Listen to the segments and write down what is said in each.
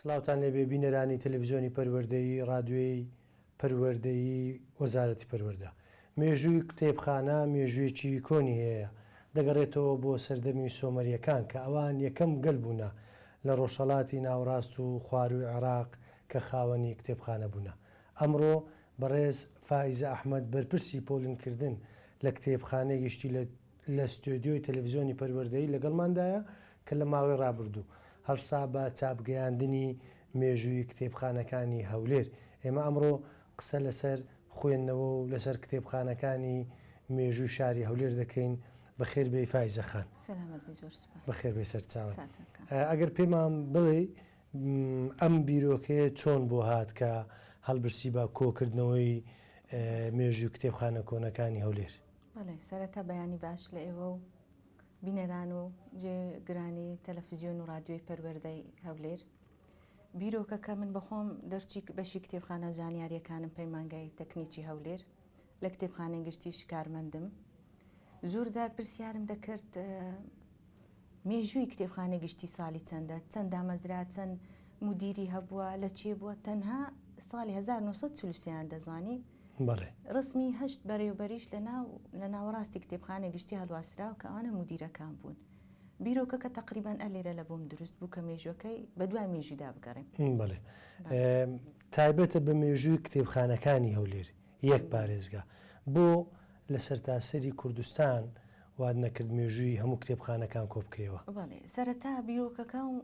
سڵاوتان لێبێ بینەرانی تەلەڤیزیۆنی پەروەردەیی ڕادیۆیی پەروەردەیی وەزارەتی پەروەردە. مێژووی کتێبخانە مێژوویەکی کۆنی هەیە، دەگەڕێتەوە بۆ سەردەمی سۆمەریەکان کە ئەوان یەکەم گەل بوونە لە ڕۆژهەڵاتی ناوەڕاست و خواروی عێراق کە خاوەنی کتێبخانە بوونە. ئەمڕۆ بەڕێز فائیزە ئەحمەد بەرپرسی پۆلینکردن لە کتێبخانەی گشتی لە ستۆدیۆی تەلەڤیزیۆنی پەروەردەیی لەگەڵماندایە کە لە ماوەی ڕابردوو هەرسا بە چاپگەیاندنی مێژووی کتێبخانەکانی هەولێر. ئێمە ئەمڕۆ قسە لەسەر خوێندنەوە و لەسەر کتێبخانەکانی مێژووی شاری هەولێر دەکەین. بەخێر بێی فائیزە خان. بەخێر بێ سەرچاوە. ئەگەر پێمان بڵێ ئەم بیرۆکەیە چۆن بۆ هات کە هەڵبرسی بە کۆکردنەوەی مێژووی کتێبخانە کۆنەکانی هەولێر؟ بەڵێ سەرەتا بەیانی باش لە ئێوە و بینەران و گرانی تەلەڤیزیۆن و ڕادیۆی پەروەردەی هەولێر. بیرۆکەکە من بەخۆم دەرچی بەشی کتێبخانە و زانیاریەکانم پەیمانگای تەکنیکی هەولێر لە کتێبخانەی گشتیش کارمەندم. زۆر جار پرسیارم دەکرد مێژووی کتێبخانەی گشتی ساڵی چەندە، چەند دامەزرا، چەند مدیری هەبووە، لە چێ بووە. تەنها ساڵی 1940 دەزانی ڕسمی هەشت بەڕێوبەریش لە ناوەڕاستی کتێبخانەی گشتی هەڵواسراوە کە ئەوانە مدیرەکان بوون. بیرۆکەکە تقریبان ئەلێرە لە بۆم دروست بوو کە مێژوەکەی بە دوای مێژوودا بگەڕێم. بەڵێ تایبەتە بە مێژووی کتێبخانەکانی هەولێر یەک پارێزگا بۆ لە سەرتاسەری کوردستان واد نەکرد مێژووی هەموو کتێبخانەکان کۆبکەوە؟ بەڵێ سەرەتا بیرۆکەکە و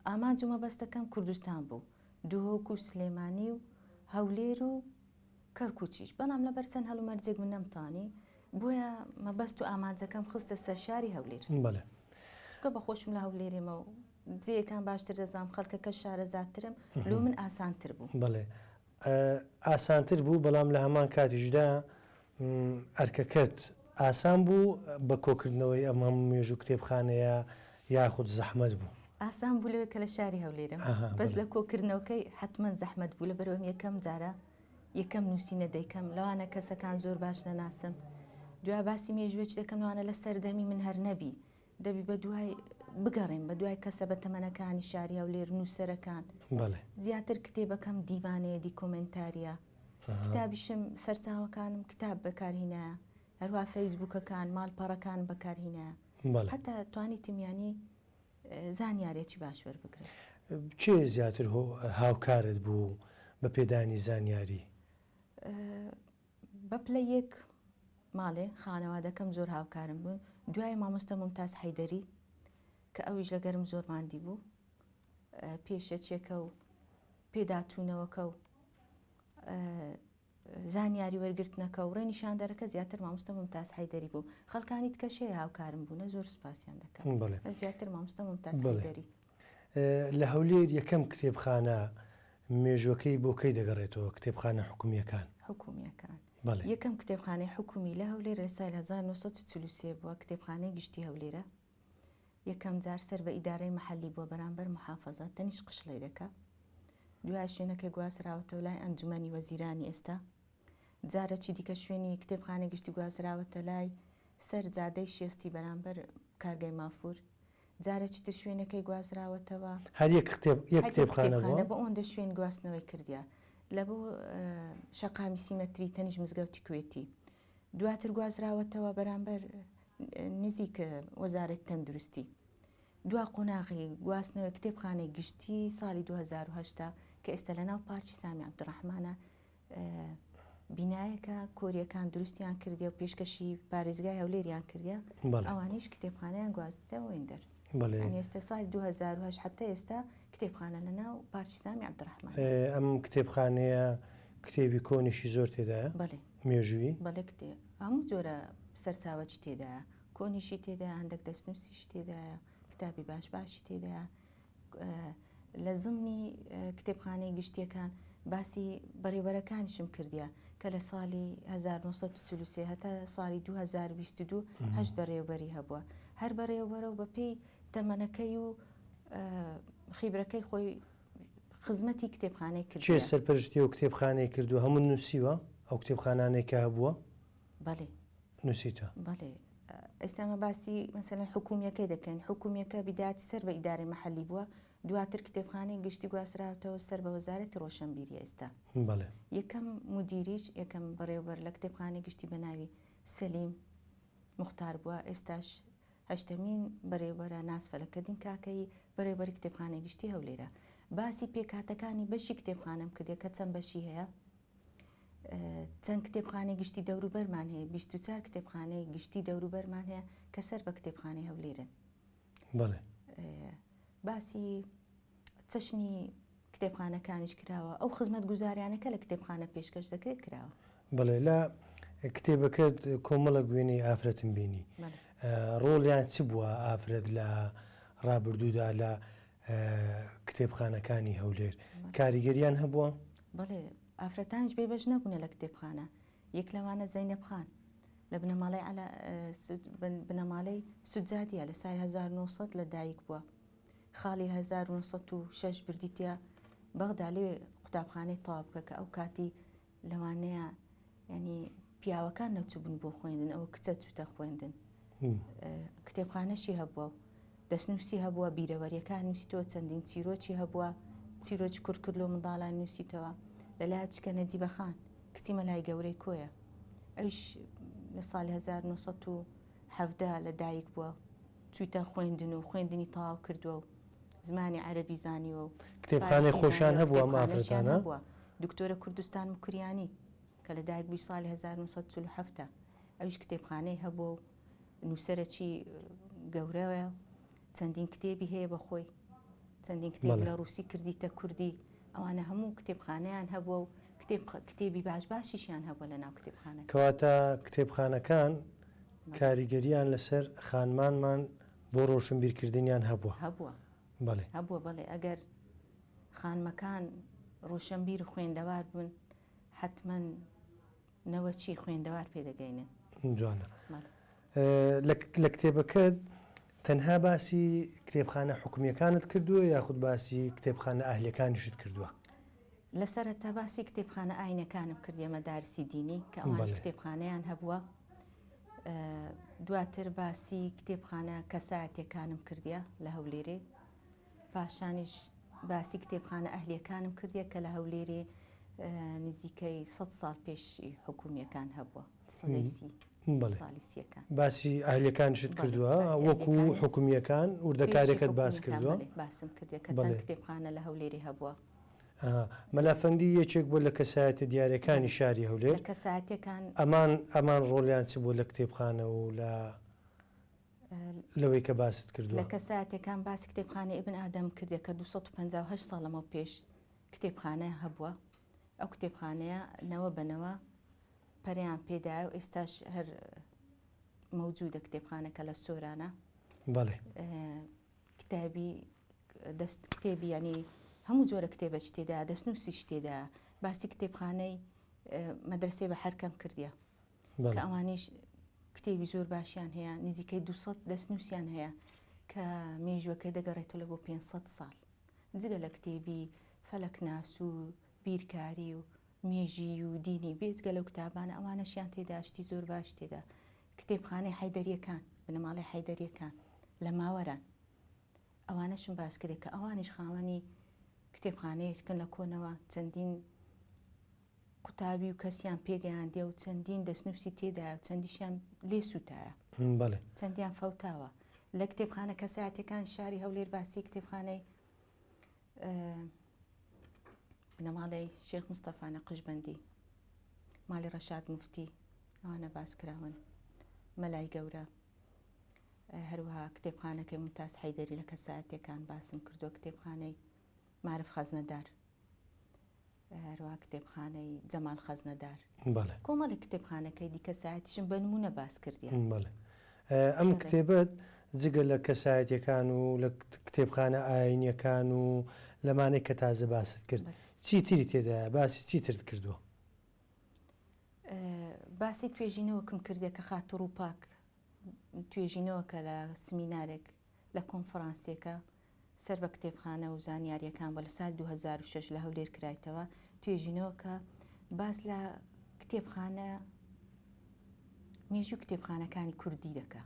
ئامانج و مەبەستەکەم کوردستان بوو، دۆهۆک و سلێمانی و هەولێر و کەرکوچیش، بەڵام لە بەرچەند هەڵومەرجێک من نەمتانی بۆیە مەبەست و ئامانجەکەم خستە سەر شاری هەولێر. بەڵێ چکە بەخۆشم لە هەولێرێمە و جێیەکان باشتر دەزانم، خەڵکەکە شارەزاترم، لۆ من ئاسانتر بوو. بەڵێ ئاسانتر بوو، بەڵام لە هەمان کاتیشدا ئەرکەکەت ئاسان بوو بە کۆکردنەوەی ئەمە مێژوو کتێبخانەیە یاخود زەحمەت بوو؟ ئاسان بوو لەوێ کە لە شاری هەولێرم، بەس لە کۆکردنەوەکەی حتمما زەحمەت بوو، لە بەرەوەم یەکەم جارە یەکەم نووسینە دەیکەم، لەوانە کەسەکان زۆر باش نەناسم، دوای باسی مێژوێک دەکەم لەوانە لە سەردەمی من هەر نەبی، دەبی بە دوای بگەڕێم بە دوای کەسە بە تەمەنەکانی شاری هەولێر، نووسەرەکان. زیاتر کتێبەکەم دیوانەیە، دیکۆمنتاریە، کتابیشم سەرچاوەکانم کتاب بەکارهێنایە، هەروە فەیسبووکەکان ماڵپەڕەکان بەکارهێنایە، حتا توانی تمیانی زانیارێکی باش وەربگرێت. چێ زیاتر هاوکارت بوو بە پێدانی زانیاری؟ بە پلە یەک ماڵێ خانەوادەکەم زۆر هاوکارم بوون، دوای مامۆستا ممتاز حەیدەری کە ئەویش لەگەرم زۆر ماندی بوو، پێشەچێکە و پێداتوونەوەکە و زانیاری وەرگرتنەکە و ڕێنیشاندەرەکە زیاتر مامۆستا ممتاز حەیدەری بوو. خەڵکانی تکەشەیە هاوکارم بوونە، زۆر سوپاسیان دەکەم. زیاتر مامۆستا ممتاز حەیدەری. لە هەولێر یەکەم کتێبخانە مێژوەکەی بۆ کەی دەگەڕێتەوە؟ کتێبخانە حکومیەکان. حکومیەکان یەکەم کتێبخانەی حکومی لە هەولێر لە ساڵی 1940 بووە، کتێبخانەی گشتی هەولێرە. یەکەم جار سەر بە ئیدارەی مەحەلی بووە بەرامبەر محافەزە، تەنیش قشڵەی دەکا. دوای شوێنەکەی گوازراوەتەوە لای ئەنجومەنی وەزیرانی ئێستا، جارێکی دیکە شوێنی کتێبخانەی گشتی گوازراوەتە لای سەر جادەی شێستی بەرامبەر کارگای مافور، جارێکی تر شوێنەکەی گوازراوەتەوە هەر یەک کتێبخانە بۆ ئەوەندە شوێن گواستنەوەی کردیا لە بۆ شەقامی سیمەتری تەنیش مزگەوتی کوێتی. دواتر گوازراوەتەوە بەرامبەر نزیک وەزارەتی تەندروستی. دوا قۆناغی گواستنەوەی کتێبخانەی گشتی ساڵی 2010 کە ئێستا لە ناو پارکی سامی عەبدوڕەحمانە بینایەکە کۆریەکان دروستیان کردیا و پێشکەشی پارێزگای هەولێریان کردیا، ئەوانیش کتێبخانەیان گواستەوە وێندەر. ئێستا ساڵی 2010 حتا ئێستا کتێبخانە لە ناو پارکی سامی عەبدوڕەحمان. ئەم کتێبخانەیە کتێبی کۆنیشی زۆر تێدایە؟ بەڵێ مێژووی؟ بەڵێ کتێب هەموو جۆرە سەرچاوەی تێدایە، کۆنیشی تێدایە، هەندێک دەستنووسیش تێدایە، کتابی باشی تێدایە. لە زمنی کتێبخانەی گشتیەکان باسی بەڕێوەرەکانیشم کردیا کە لە ساڵی 1940 هەتا ساڵی 2022 هەشت بەڕێوەبەری هەبووە. هەر بەڕێوەبەرە و بە پێی تەمەنەکەی و خیبرەکەی خۆی خزمەتی کتێبخانەی کرد. چێ سەرپەرشتی و کتێبخانەی کردو هەموو نووسیوە ئەو کتێبخانانێک کە هەبووە؟ بەڵێ نووسیتە. بەڵێ ئێستامە باسی مەسەلەن حکومیەکەی دەکەین. حکومیەکە بیداتی سەر بە ئیدارەی مەحەلی بووە، دواتر کتێبخانەی گشتی گواستراوەتەوە سەر بە وەزارەتی ڕۆشنبیری ئێستا. بەڵێ یەکەم مدیریش یەکەم بەڕێوەبەر لە کتێبخانەی گشتی بە ناوی سەلیم مختار بووە، ئێستاش هەشتمین بەڕێوەبەرە ناسفەلەکردین کاکەی بەڕێوەبەری کتێبخانەی گشتی هەولێرە. باسی پێکهاتەکانی بەشی کتێبخانەم کردێ کە چەند بەشی هەیە. چەند کتێبخانەی گشتی دەوروبەرمان هەیە، 24 کتێبخانەی گشتی دەوروبەرمان هەیە کە سەر بە کتێبخانەی هەولێرن. بەڵێ باسی چەشنی کتێبخانەکانیش کراوە، ئەو خزمەت گوزاریانەکە لە کتێبخانە پێشکەش دەکرێت کراوە. بەڵێ لە کتێبەکەت کۆمەڵە گوێنەی ئافرەتم بینی، ڕۆڵیان چ بووە ئافرەت لە ڕابردوودا لە کتێبخانەکانی هەولێر؟ کاریگەریان هەبووە؟ بەڵێ ئافرەتانش بێبەش نەبوونە لە کتێبخانە. یەک لەوانە زەینەب خان لە بنەماڵەی سوجادیە لە سای 1900 لە دایک بووە، خاڵی 1906 بردیتە بەغدا لێ قوتابخانەی تەواو بکە کە ئەو کاتی لەوانەیە ینی پیاوەکان نەچووبوون بۆ خوێندن، ئەوە کچە چوتە خوێندن. کتێبخانەشی هەبووە و دەستنووسی هەبووە، بیرەوەریەکان نووسیتەوە، چەندین چیرۆکی هەبووە، چیرۆکی کوڕکرد و منداڵان نووسیتەوە. لەلایە چکە نەجیبەخان کچی مەلای گەورەی کۆیە، ئەوش لە ساڵی 1970 لە دایک بووە، چوویتە خوێندن و خوێندنی تەواو کردووە و زمانی عەرەبی زانیوە و کتێبخانەی خۆشیان هەبووە ئافرەتانە. دکتۆرە کوردستان مکریانی کە لە دایک بووی ساڵی 1947 ئەوش کتێبخانەی هەبووە و نووسەرەکی گەورەوە، چەندین کتێبی هەیە بەخۆی، چەندین کتێب لە ڕووسی کردیتە کوردی، ئەوانە هەموو کتێبخانەیان هەبووە و کتێبی باش باشیشیان هەبووە لە ناو کتێبخانە. کەواتە کتێبخانەکان کاریگەریان لەسەر خانمانمان بۆ ڕۆشنبیرکردنیان هەبووە. بەڵێ هەبووە بەڵێ ئەگەر خانمەکان ڕۆشنبیر خوێندەوار بوون حتمما نەوەچی خوێندەوار پێدەگەینن. جوانە. لە کتێبەکەت تەنها باسی کتێبخانە حکومیەکانت کردووە یاخود باسی کتێبخانە ئاهلیەکانیشت کردووە؟ لە سەرەتا باسی کتێبخانە ئاینەکانم کردیە مەدارسی دینی کە ئەوانش کتێبخانەیان هەبووە. دواتر باسی کتێبخانە کەسایەتیەکانم کردیە لە هەولێرێ، پاشانیش باسی کتێبخانە ئەهلیەکانم کردیە کە لە هەولێرێ نزیکەی 100 ساڵ پێشی حکومیەکان هەبووە، ساڵی سیەکان. باسی ئاهلیەکانشت کردووە وەکو حکومیەکان وردەکارێکت باس کردووە؟ باسم کردێ کە چەند کتێبخانە لە هەولێری هەبووە. مەلافەندی یەکێک بۆ لە کەسایەتە دیارەکانی شاری هەولێر. کەسایەتەکان ئەمان ڕۆڵیان چ بۆ لە کتێبخانە و لەوەی کە باست کردووە؟ لە کەسایەتەکان باسی کتێبخانە ئیبن ئادەم کردێ کە 258 ساڵ لەمە پێش کتێبخانەیە هەبووە. ئەو کتێبخانەیە نەوە بنەوە پەریان پێدایە و ئێستاش هەر مەوجودە کتێبخانەکە لە سۆرانە. بەڵێ کتێبی ینی هەموو جۆرە کتێبەش تێدا، دەستنووسیش تێدا. باسی کتێبخانەی مەدرسەی بە هەرکەم کردیە کە ئەوانیش کتێبی زۆر باشیان هەیە، نزیکەی 200 دەستنووسیان هەیە کە مێژوەکەی دەگەڕێتەوە بۆ 500 ساڵ. جگە لە کتێبی فەلەکناس و بیرکاری و مێژی و دینی بێجگە لەو کتابانە ئەوانەشیان تێدا، شتی زۆر باش تێدا. کتێبخانەی حەیدەریەکان بنەماڵی حەیدەریەکان لە ماوەران ئەوانەشم باس کردێت کە ئەوانیش خاوەنی کتێبخانەیەکن لە کۆنەوە، چەندین قوتابی و کەسیان پێگەیاندێ و چەندین دەستنووسی تێدایە و چەندیشیان لێ سوتایە، چەندیان فەوتاوە. لە کتێبخانە کەسایەتەکان شاری هەولێر باسی کتێبخانەی بنەماڵی شێخ مستەفا نەقشبەندی، ماڵی ڕەشاد موفتی، ئەوانە باس کراون، مەلای گەورە، هەروەها کتێبخانەکەی مومتاز حەیدەری لە کەسایەتەکان باسم کردووە، کتێبخانەی معرف خەزنەدار، هەروەها کتێبخانەی جەمال خەزنەدار، کۆمەڵی کتێبخانەکەی دیکە سایەتیشم بە نمونە باس کردیە. ئەم کتێبەت جگە لە کەسایەتیەکان و لە کتێبخانە ئاینیەکان و لەمانەی کە تازە باست کرد، چی تری تێدایە؟ باسی چی ترت کردووە؟ باسی توێژینەوەکم کردێک کە خاتر و پاک توێژینەوەکە لە سمینارێک لە کۆنفرانسێکە سەر بە کتێبخانە و زانیاریەکان بە لە سال 2006 لە هەولێر کرایتەوە. توێژینەوەکە باس لە کتێبخانە مێژوو کتێبخانەکانی کوردی دەکە.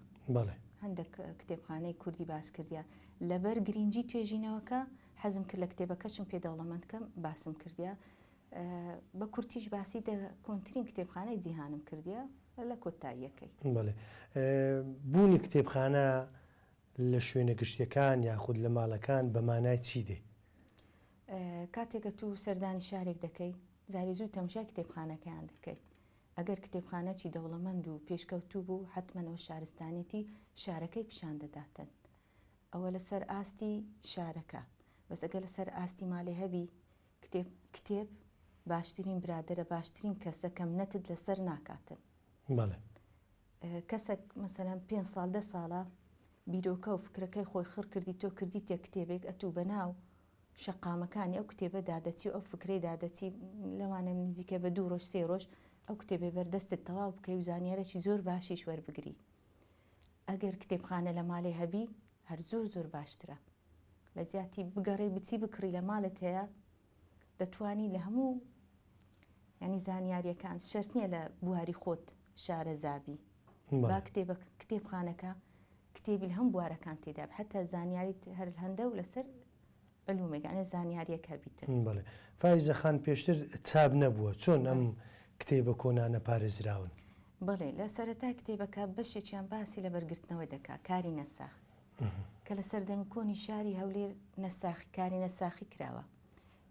هەندێک کتێبخانەی کوردی باس کردیە. لەبەر گرنگی توێژینەوەکە حەزم کرد لە کتێبەکەشم پێ دەوڵەمەندکەم باسم کردیا بە کورتیش باسی کۆنتترین کتێبخانەی جیهانم کردیا لە کۆتاییەکەی. بڵێ بوونی کتێبخانە لە شوێنە گشتەکان یاخود لە ماڵەکان بە مانای چی دێ؟ کاتێکە تو سەردانی شارێک دەکەی زاری زوو تەماشای کتێبخانەکەیان دەکەی. ئەگەر کتێبخانەی دەوڵەمەند و پێشکەوتوو بوو حتممەەوە شارستانێتی شارەکەی پیشان دەداتن. ئەوە لەسەر ئاستی شارەکە بەس ئەگە لەسەر ئاستی ماڵێ هەبی کتێب باشترین برادرە باشترین کەسە کەم نەتت لەسەر ناکاتن. بەڵێ کەسێک مەسەلەن 5 ساڵ 10 ساڵە بیرۆکە و فکرەکەی خۆی خڕ کردی تۆ کردی تێ کتێبێک ئەتوو بەناو شەقامەکانی ئەو کتێبە دادەچی و ئەو فکرەی دادەچی لەوانە نزیکە بە 2 ڕۆژ 3 ڕۆژ ئەو کتێبێ بەردەستت تەواو بکەی و زانیارێکی زۆر باشیش وەربگری. ئەگەر کتێبخانە لە ماڵێ هەبی هەر زۆر زۆر باشترە لە جیاتی بگەڕێ بچی بکڕی لە ماڵت هەیە دەتوانی لە هەموو ینی زانیاریەکان شەرت نییە لە بواری خۆت شارە زابی با کتێبخانەکە کتێبی هەم بوارەکان تێدا حتا زانیاریت هەر هەندە و لەسەر علومێکانە زانیاریەک هەبیتن. بڵێ فایزە خان پێشتر چاب نەبووە چۆن ئەم کتێبە کۆنانە پارێزراون؟ بڵێ لە سەرەتا کتێبەکە بەشێکیان باسی لە بەرگرتنەوەی دەکا کاری نەساخ کە لە سەردەمی کۆنی شاری هەولێر نەساخی کاری نەساخی کراوە.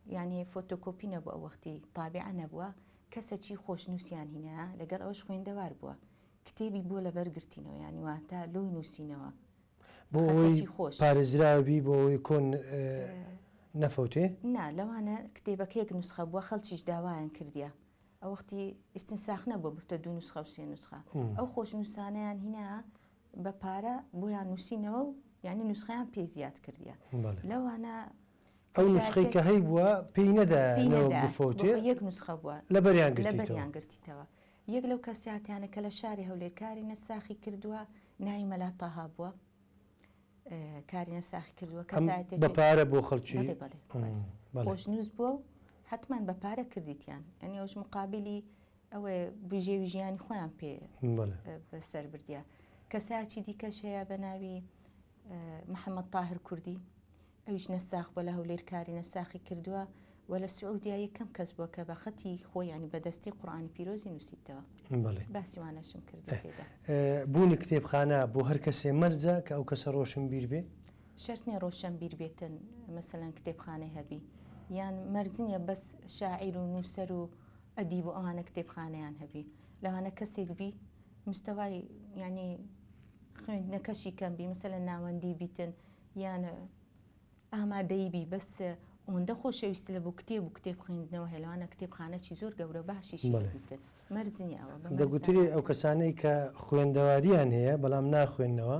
یعنی فۆتۆکۆپی نەبووە ئەو وەختی تابعە نەبووە کەسێکی خۆشنووسیان هینە لەگەڵ ئەوش خوێندەوار بووە کتێبی بۆ لە بەرگرتینەوە یانی واتە لۆی نووسینەوە بۆ ئەوەی پارێزراوی بۆ ئەوەی کۆن نەفەوتێ؟ نا لەوانە کتێبەکەیەک نوسخە بووە خەڵکیش داوایان کردیا ئەو وەختی ئیستنساخ نەبووە بتە 2 نوسخە و 3 نوسخە ئەو خۆشنووسانیان هینە بە پارە بۆیان نووسینەوە و ینی نوسخەیان پێی زیاد کردیا لەوانە ئەو نوسخەی کە هەی بووە پێی نەدایەوە بفەوتێ یەک نوسخە بووە لە بەریان گرتیتەوە. یەک لەو کەسیاتیانە کە لە شاری هەولێر کاری نەساخی کردووە ناوی مەلا تاها بووە کاری نەساخی کردووە کەسایەتێک بە پارە بۆ خەڵکی خۆشنووس بووە و حتمما بە پارە کردیتیان ئەنی ئەوش مقابلی ئەوێ بژێوی ژیانی خۆیان پێ بەسەر بردیە. کەسایەکی دیکەش هەیە بە ناوی محەممەد تاهر کوردی ئەویش نەساخ بۆ لە هەولێر کاری نەساخی کردووە و لە سعودیا یەکەم کەس بووە کە بە خەتی خۆی ینی بەدەستی قورئانی پیرۆزی نووسیتەوە. باسیوانەشم کرد تێدا. بوونی کتێبخانە بۆ هەر کەسێ مەرجە کە ئەو کەسە ڕۆشن بیر بێ؟ شەرت نییە ڕۆشن بیر بێتن مەسەلەن کتێبخانەی هەبی یان مەرجنیە بەس شاعیر و نووسەر و ئەدیب و ئەوانە کتێبخانەیان هەبی لەوانە کەسێک بی مستەوای ینی خوێندنەکەشی کەم بی مەسەلەن ناوەندی بیتن یان ئامادەی بی بەس ئەوەندە خۆشەویست لە بۆ کتێب و کتێب خوێندنەوە هێلوانە کتێبخانەی زۆر گەورە باشیشی بیتن مەرجنی ئەوە دەگوتری ئەو کەسانەی کە خوێندەواریان هەیە بەڵام ناخوێندنەوە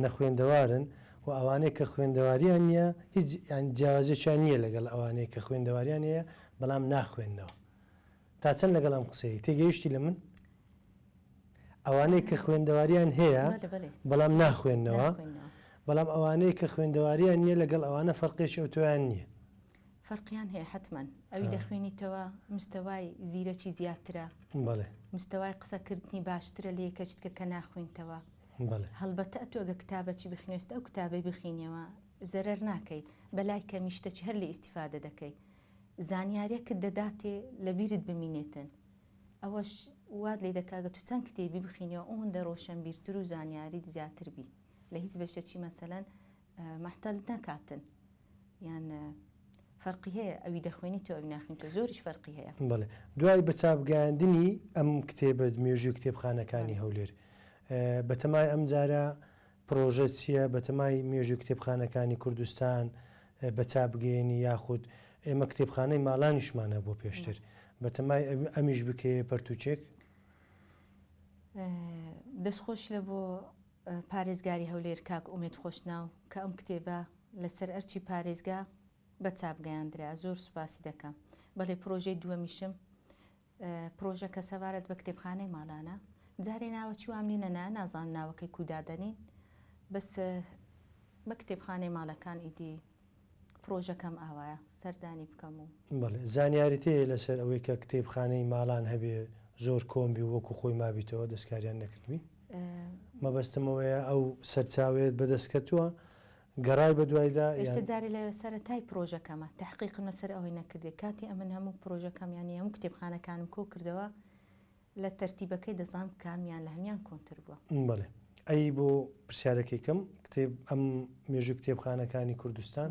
نەخوێندەوارن و ئەوانەی کە خوێندەواریان نییە هیچ جیاوازێکیان نییە لەگەڵ ئەوانەی کە خوێندەواریان هەیە بەڵام ناخوێندنەوە تا چەند لەگەڵ ئەم قسەی تێگەیشتی لە من ئەوانەی کە خوێندەواریان هەیە بەڵام ناخوێندنەوە بەڵام ئەوانەی کە خوێندەواریان نییە لەگەڵ ئەوانە فەرقێکی ئۆتۆیان نییە فەرقیان هەیە حتمما ئەوی دەخوێنیتەوە مستەوای زیرەکی زیاترە مستەوای قسەکردنی باشترە لە یەکەچتکە کە ناخوێنتەوە هەڵبەتە ئەتۆگە کتابەتی بخوێنێستە ئەو کتابەی بخینەوە زەرەر ناکەی بەلای کەمیشتەی هەر لە ئیسیفادە دەکەی زانیاریەکت دەداتێ لە بیرت بمینێتن ئەوەش واد لێ دەکاگە تو چەند کتێبی بخینەوە ئەوەندە ڕۆشن بیرتر و زانیاریت زیاتر بی لە هیچ بەشەکی مەسەلەن مەحتەل نەکاتن یان فەرقی هەیە ئەوی دەخوێنیتەوە ئەوی ناخوێنیتەوە زۆریش فەرقی هەیە. بەڵێ دوای بە چاپگەیاندنی ئەم کتێبە مێژووی کتێبخانەکانی هەولێر بەتەمای ئەم جارە پرۆژە چییە بەتەمای مێژووی کتێبخانەکانی کوردستان بە چاپگەیەنی یاخود ئێمە کتێبخانەی ماڵانیشمانە بۆ پێشتر بەتەمای ئەمیش بکەیە پەرتوچێک دەستخۆش لە بۆ پارێزگاری هەولێر کاک ئومێد خۆشناو کە ئەم کتێبە لەسەر ئەرچی پارێزگا بە چاپگەیاندرا زۆر سوپاسی دەکەم. بەڵێ پرۆژەی دووەمیشم پرۆژە کە سەبارەت بە کتێبخانەی ماڵانە جارێ ناوە چوام لێنەنا نازانم ناوەکەی کودادەنین بەس بە کتێبخانەی ماڵەکان ئیدی پرۆژەکەم ئاوایە سەردانی بکەم و بەڵێ زانیاریتەیە لەسەر ئەوەی کە کتێبخانەی ماڵان هەبێ زۆر کۆمبی وەکو خۆی مابیتەوە دەستکاریان نەکردوی مەبەستمەوەیە ئەو سەرچاوێت بەدەستکەوتووە گەڕای بە دوایدا ئێشتا جارێ لە سەرەتای پرۆژەکەمە تحقیقم لەسەر ئەوەی نەکردێت کاتی ئەمن هەموو پرۆژەکەم یانی هەموو کتێبخانەکانم کۆ کردەوە لە تەرتیبەکەی دەزانم کامیان لە هەمیان کۆنتر بووە. بڵێ ئەی بۆ پرسیارەکەیکەم کتێب ئەم مێژوو کتێبخانەکانی کوردستان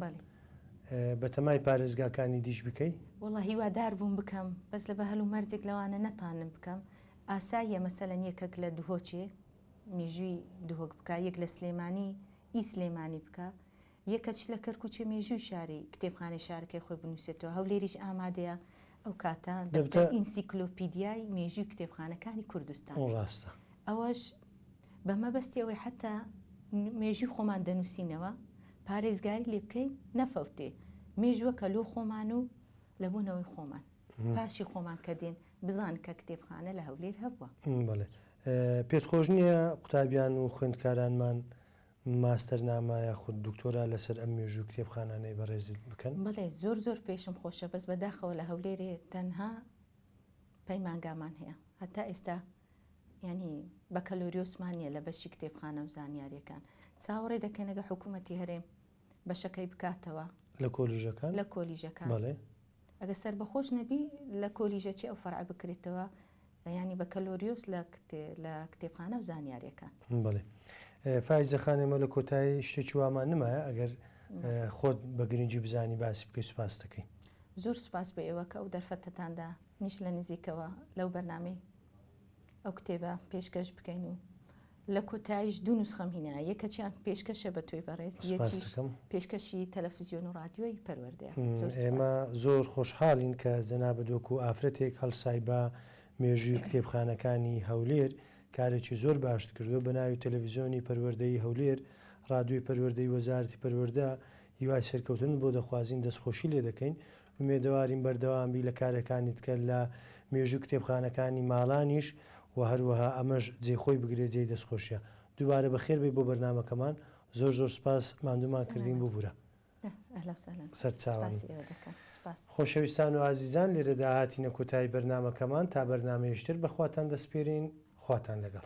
بە تەمای پارێزگاکانی دیش بکەی؟ وڵا هیوادار بووم بکەم بەس لە بە هەلو مەرجێک لەوانە نەتانم بکەم ئاساییە مەسەلەن یەکێک لە دوهۆچێ مێژووی دوهۆک بکە یەک لە سلێمانی سلێمانی بکە یەکەچ لە کەرکوچێ مێژووی شاری کتێبخانەی شارەکەی خۆی بنووسێتەوە هەولێریش ئامادەیە ئەو کاتە ئینسیکلۆپیدیای مێژووی کتێبخانەکانی کوردستان ڕاستە ئەوەش بە مەبەستی ئەوەی حتا مێژووی خۆمان دەنووسینەوە پارێزگاری لێ بکەین نەفەوتێ مێژووە کە لۆ خۆمان و لەبوونەوەی خۆمان پاشی خۆمان کە دێن بزان کە کتێبخانە لە هەولێر هەبووە. بڵێ پێت خۆش نییە قوتابیان و خوێندکارانمان ماستەر نامایە خود دکتۆرا لەسەر ئەم مێژوو کتێبخانانەی بەڕێزت بکەن؟ بڵێ زۆر پێشم خۆشە بەس بەداخەوە لە هەولێرێ تەنها پەیمانگامان هەیە هەتا ئێستا ینی بەکەلۆریۆسمانیە لە بەشی کتێبخانە و زانیاریەکان چاوەڕێ دەکەنەگە حکوومەتی هەرێم بەشەکەی بکاتەوە لە کۆلیژەکان لە کۆلیژەکان بڵێ ئەگە سەر بەخۆش نەبی لە کۆلیژەکی ئەو فەرع بکرێتەوە ینی بەکەلۆریۆس لە کتێبخانە و زانیاریەکان. بڵێ فایزەخانێمە لە کۆتایی شتێکی وامان نمایە ئەگەر خۆت بە گرنگی بزانی باسی بکەی سوپاس دەکەین. زۆر سوپاس بە ئێوە کە ئەو دەرفەتتاندا نیش لە نزیکەوە لەو بەرنامەی ئەو کتێبە پێشکەش بکەین و لە کۆتاییش دوو نوسخەم هینە یەکەچیان پێشکەشە بە توی بەڕێز پێشکەشی تەلەڤیزیۆن و رادیۆی پەروەردەیە. ئێمە زۆر خۆشحاڵین کە جەنابەت و ئافرەتێک هەڵسای بە مێژووی کتێبخانەکانی هەولێر کارێکی زۆر باشت کردووە بە ناوی تەلەڤیزیۆنی پەروەردەی هەولێر ڕادیۆی پەروەردەی وەزارەتی پەروەردە هیوای سەرکەوتن بۆ دەخوازیین دەستخۆشی لێ دەکەین ومێدەوارین بەردەوامبی لە کارەکانی تکە لە مێژوو کتێبخانەکانی ماڵانیش و هەروەها ئەمەش جێخۆی بگرێت جێی دەستخۆشیە. دووبارە بەخێر بێ بۆ بەرنامەکەمان زۆر سپاس ماندوومان کردین بۆ بورە سەرچاوانی. خۆشەویستان و ئازیزان لێرە داهاتینە کۆتایی بەرنامەکەمان تا بەرنامەیەشتر بەخواتان دەسپێرین خواتان لەگەڵ.